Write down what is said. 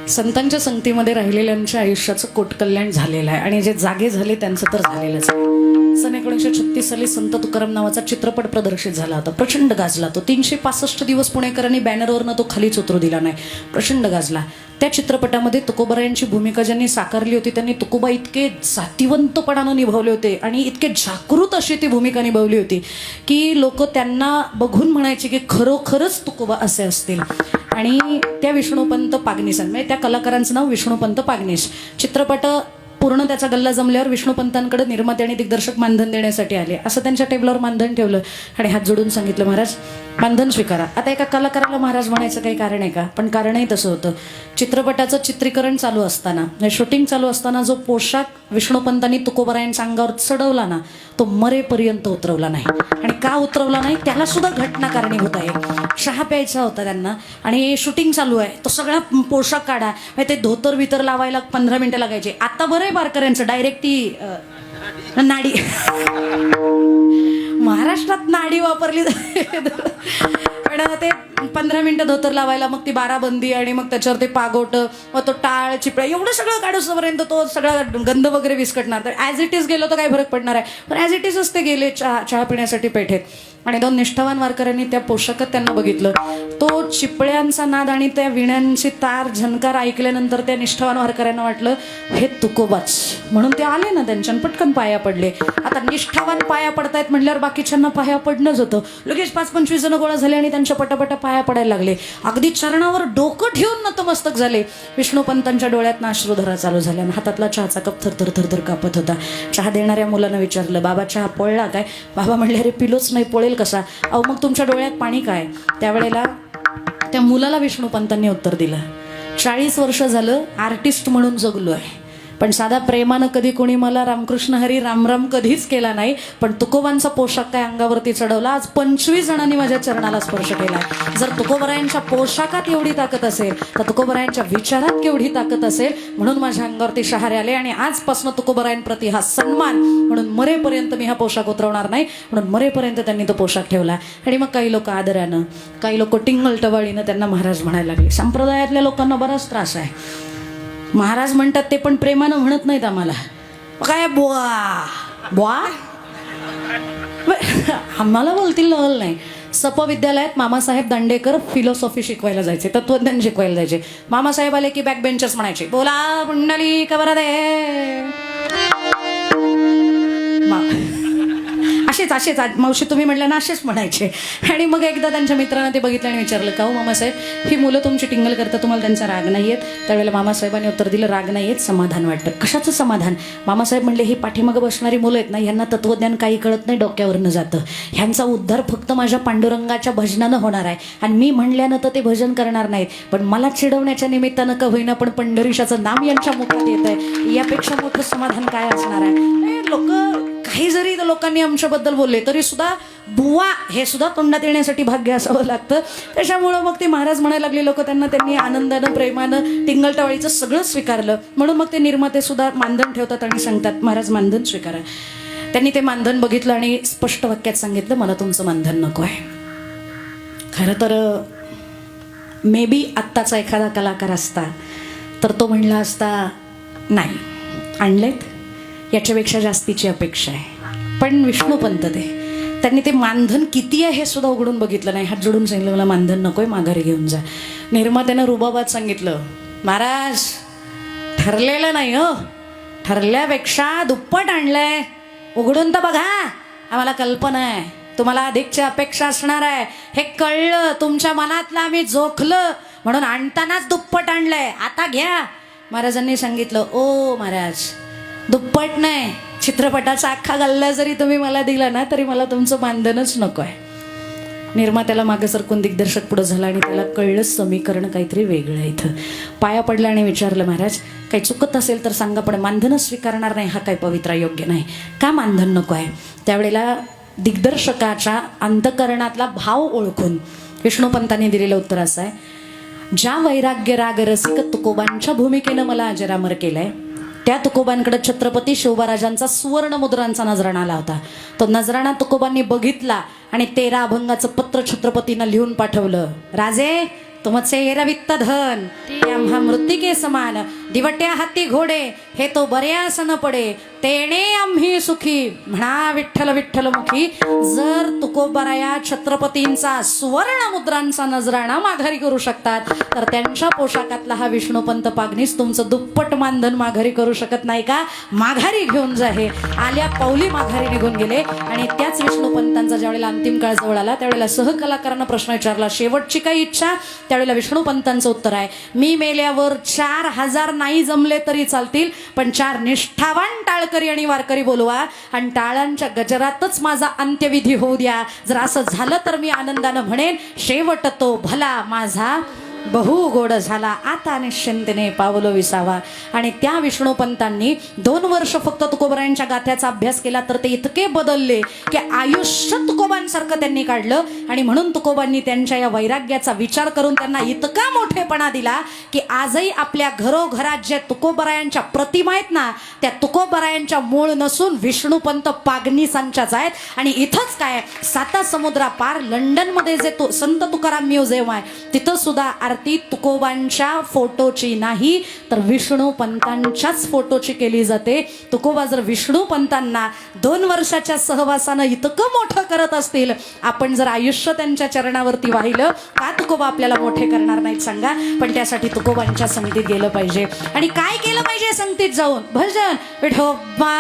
संतांच्या संगतीमध्ये राहिलेल्यांच्या आयुष्याचं कोटकल्याण झालेलं आहे आणि जे जागे झाले त्यांचं तर झालेलंच आहे. सन 1936 साली संत तुकाराम नावाचा चित्रपट प्रदर्शित झाला होता. प्रचंड गाजला तो. 365 दिवस पुणेकरांनी बॅनरवरनं तो खालीच उतरू दिला नाही. प्रचंड गाजला. त्या चित्रपटामध्ये तुकोबारायांची भूमिका ज्यांनी साकारली होती त्यांनी तुकोबा इतके जातिवंतपणानं निभावले होते आणि इतके जागृत अशी ती भूमिका निभावली होती की लोक त्यांना बघून म्हणायचे की खरोखरच तुकोबा असे असतील. आणि त्या विष्णुपंत पागनीस म्हणजे त्या कलाकारांचं नाव विष्णुपंत पागनीस. चित्रपट पूर्ण त्याचा गल्ला जमल्यावर विष्णुपंतांकडे निर्माते आणि दिग्दर्शक मानधन देण्यासाठी आले. असं त्यांच्या टेबलावर मानधन ठेवलं आणि हात जोडून सांगितलं, महाराज मानधन स्वीकारा. आता एका कलाकाराला महाराज म्हणायचं काही कारण आहे का? पण कारणही तसं होतं. चित्रपटाचं चित्रीकरण चालू असताना शूटिंग चालू असताना जो पोशाख विष्णुपंतांनी तुकोबारायांच्या अंगावर चढवला ना तो मरेपर्यंत उतरवला नाही. आणि का उतरवला नाही त्याला सुद्धा घटना कारणीभूत आहे. चहा प्यायचा होता त्यांना आणि शूटिंग चालू आहे. तो सगळा पोशाख काढा, ते धोतर वितर लावायला 15 मिनिटं लागायचे. आता बरं आहे बारकऱ्यांचं डायरेक्ट ती नाडी महाराष्ट्रात नाडी वापरली पण ते 15 मिनिटं धोतर लावायला, मग ती बाराबंदी आणि मग त्याच्यावर ते पागोट, मग तो टाळ चिपळा एवढं सगळं काढूसपर्यंत तो सगळा गंध वगैरे विस्कटणार. तर ॲज इट इज गेलो तर काय फरक पडणार आहे. पण ॲज इट इजच ते गेले चहा पिण्यासाठी पेठेत आणि 2 निष्ठावान वारकऱ्यांनी त्या पोशाखात त्यांना बघितलं. तो चिपळ्यांचा नाद आणि त्या विण्यांची तार झनकार ऐकल्यानंतर त्या निष्ठावान वारकऱ्यांना वाटलं हे तुकोबाच. म्हणून ते आले ना त्यांच्या पटकन पाया पडले. आता निष्ठावान पाया पडतायत म्हटल्यावर बाकीच्यांना पाया पडणंच होतं. लगेच 5-25 जण गोळा झाले आणि त्यांच्या पटापटा पाया पडायला लागले. अगदी चरणावर डोकं ठेवून नतमस्तक झाले. विष्णुपंतांच्या डोळ्यात अश्रुधरा चालू झाल्या आणि हातातला चहाचा कप थरथर थरथर कापत होता. चहा देणाऱ्या मुलानं विचारलं, बाबा चहा पोळला काय? बाबा म्हणले, अरे पिलोच नाही, पोळेल कसा? अहो मग तुमच्या डोळ्यात पाणी काय? त्यावेळेला त्या मुलाला विष्णुपंतांनी उत्तर दिलं, 40 वर्ष झालं आर्टिस्ट म्हणून जगलो आहे, पण साधा प्रेमानं कधी कोणी मला रामकृष्ण हरी रामराम कधीच केला नाही. पण तुकोबांचा पोशाख काय अंगावरती चढवला. आज 25 जणांनी माझ्या चरणाला स्पर्श केला. जर तुकोबारायांच्या पोशाखात एवढी ताकद असेल तर तुकोबारायांच्या विचारात केवढी ताकद असेल. म्हणून माझ्या अंगावरती शहारे आले आणि आजपासून तुकोबारायांप्रती हा सन्मान म्हणून मरेपर्यंत मी हा पोशाख उतरवणार नाही. म्हणून मरेपर्यंत त्यांनी तो पोशाख ठेवला. आणि मग काही लोक आदरानं, काही लोक टिंगल टवाळीनं त्यांना महाराज म्हणायला लागले. संप्रदायातल्या लोकांना बराच त्रास आहे. महाराज म्हणतात ते पण प्रेमानं म्हणत नाहीत आम्हाला. काय बुवा बुवा आम्हाला बोलतील लवल नाही. सपविद्यालयात मामासाहेब दांडेकर फिलॉसॉफी शिकवायला जायचे, तत्वज्ञान शिकवायला जायचे. मामासाहेब आले की बॅक बेंचर्स म्हणायचे, बोला पुंडली कबर दे. असेच मावशी तुम्ही म्हटलं ना असेच म्हणायचे. आणि मग एकदा त्यांच्या मित्रांना ते बघितलं आणि विचारलं, का हो मामासाहेब ही मुलं तुमची टिंगल करतात, तुम्हाला त्यांचा राग नाही येत? त्यावेळेला मामासाहेबांनी उत्तर दिलं, राग नाही येत, समाधान वाटतं. कशाचं समाधान? मामासाहेब म्हणले, ही पाठीमागं बसणारी मुलं आहेत ना, ह्यांना तत्वज्ञान काही कळत नाही, डोक्यावरनं जातं. ह्यांचा उद्धार फक्त माझ्या पांडुरंगाच्या भजनानं होणार आहे. आणि मी म्हणल्यानं तर ते भजन करणार नाहीत, पण मला चिडवण्याच्या निमित्तानं का होईना पण पंढरीशाचं नाम यांच्या मुखात येत आहे. यापेक्षा मोठं समाधान काय असणार आहे? लोक काही जरी लोकांनी आमच्याबद्दल बोलले तरी सुद्धा बुवा हे सुद्धा तोंडात येण्यासाठी भाग्य असावं लागतं. त्याच्यामुळं मग ते महाराज म्हणायला लागले लोक, त्यांनी आनंदानं प्रेमानं टिंगलटवाळीचं सगळं स्वीकारलं. म्हणून मग ते निर्माते सुद्धा मानधन ठेवतात आणि सांगतात, महाराज मानधन स्वीकारा. त्यांनी ते मानधन बघितलं आणि स्पष्ट वाक्यात सांगितलं, मला तुमचं मानधन नको आहे. खरं तर मे बी आत्ताचा एखादा कलाकार असता तर तो म्हणला असता, नाही आणलेत याच्यापेक्षा जास्तीची अपेक्षा आहे. पण विष्णुपंत त्यांनी ते मानधन किती आहे हे सुद्धा उघडून बघितलं नाही. हात जोडून सांगितलं, मला मानधन नकोय, माघारी घेऊन जा. निर्मात्यानं रुबाबात सांगितलं, महाराज ठरलेलं नाही हो, ठरल्यापेक्षा दुप्पट आणलंय, उघडून तर बघा, आम्हाला कल्पना आहे तुम्हाला अधिकची अपेक्षा असणार आहे, हे कळलं, तुमच्या मनातलं आम्ही जोखलं म्हणून आणतानाच दुप्पट आणलंय, आता घ्या. महाराजांनी सांगितलं, ओ महाराज दुप्पट नाही, चित्रपटाचा अख्खा गल्ला जरी तुम्ही मला दिला ना तरी मला तुमचं मानधनच नको आहे. निर्मात्याला मागे सरकून दिग्दर्शक पुढं झाला आणि त्याला कळलंच समीकरण काहीतरी वेगळं आहे इथं. पाया पडला आणि विचारलं, महाराज काही चुकत असेल तर सांगा, पण मानधनच स्वीकारणार नाही हा काही पवित्रा योग्य नाही, का मानधन नको आहे? त्यावेळेला दिग्दर्शकाच्या अंतकरणातला भाव ओळखून विष्णुपंतांनी दिलेलं उत्तर असं आहे, ज्या वैराग्य राग रसिक तुकोबांच्या भूमिकेनं मला अजरामर केलंय त्या तुकोबांकडे छत्रपती शिवबाराजांचा सुवर्ण मुद्रांचा नजराणा आला होता. तो नजराणा तुकोबांनी बघितला आणि 13 अभंगाचं पत्र छत्रपतींना लिहून पाठवलं. राजे तुमचे रवित्त धन ते आम्हा मृत्तिके समान, दिवट्या हाती घोडे हे तो बऱ्यास न पडे, तेणे आम्ही सुखी म्हणा विठ्ठल विठ्ठलमुखी. जर तुकोबराया छत्रपतींचा सुवर्ण मुद्रांचा नजराणा माघारी करू शकतात, तर त्यांच्या पोशाखातला हा विष्णुपंत पागनीस तुमचं दुप्पट मानधन माघारी करू शकत नाही का? माघारी घेऊन जा. हे आल्या पावली माघारी निघून गेले. आणि त्याच विष्णुपंतांचा ज्यावेळेला अंतिम काळ जवळ आला त्यावेळेला सहकलाकारांना प्रश्न विचारला, शेवटची काही इच्छा? त्यावेळेला विष्णुपंतांचं उत्तर आहे, मी मेल्यावर 4000 नाही जमले तरी चालतील, पण 4 निष्ठावान टाळकरी आणि वारकरी बोलवा आणि टाळांच्या गजरातच माझा अंत्यविधी होऊ द्या. जर असं झालं तर मी आनंदानं म्हणेन, शेवट तो भला माझा बहु गोड झाला, आता निश्चिंतेने पावलो विसावा. आणि त्या विष्णुपंतांनी 2 वर्ष फक्त तुकोबरायांच्या गाथ्याचा अभ्यास केला तर ते इतके बदलले की आयुष्य तुकोबांसारखं त्यांनी काढलं. आणि म्हणून तुकोबांनी त्यांच्या या वैराग्याचा विचार करून त्यांना इतका मोठेपणा दिला की आजही आपल्या घरोघरात ज्या तुकोबरायांच्या प्रतिमा आहेत ना, त्या तुकोबरायांच्या मूळ नसून विष्णुपंत पागनीसांच्याच आहेत. आणि इथंच काय, 7 समुद्रापार लंडनमध्ये जे संत तुकाराम म्युझियम आहे, तिथं सुद्धा आरती तुकोबांच्या फोटोची नाही तर विष्णुपंतांच्याच फोटोची केली जाते. तुकोबा जर विष्णुपंतांना 2 वर्षाच्या सहवासानं इतकं मोठं करत असतील, आपण जर आयुष्य त्यांच्या चरणावरती वाहिलं, का तुकोबा आपल्याला मोठे करणार नाहीत सांगा? पण त्यासाठी तुकोबांच्या संगतीत गेलं पाहिजे. आणि काय केलं पाहिजे संगतीत जाऊन? भजन विठोबा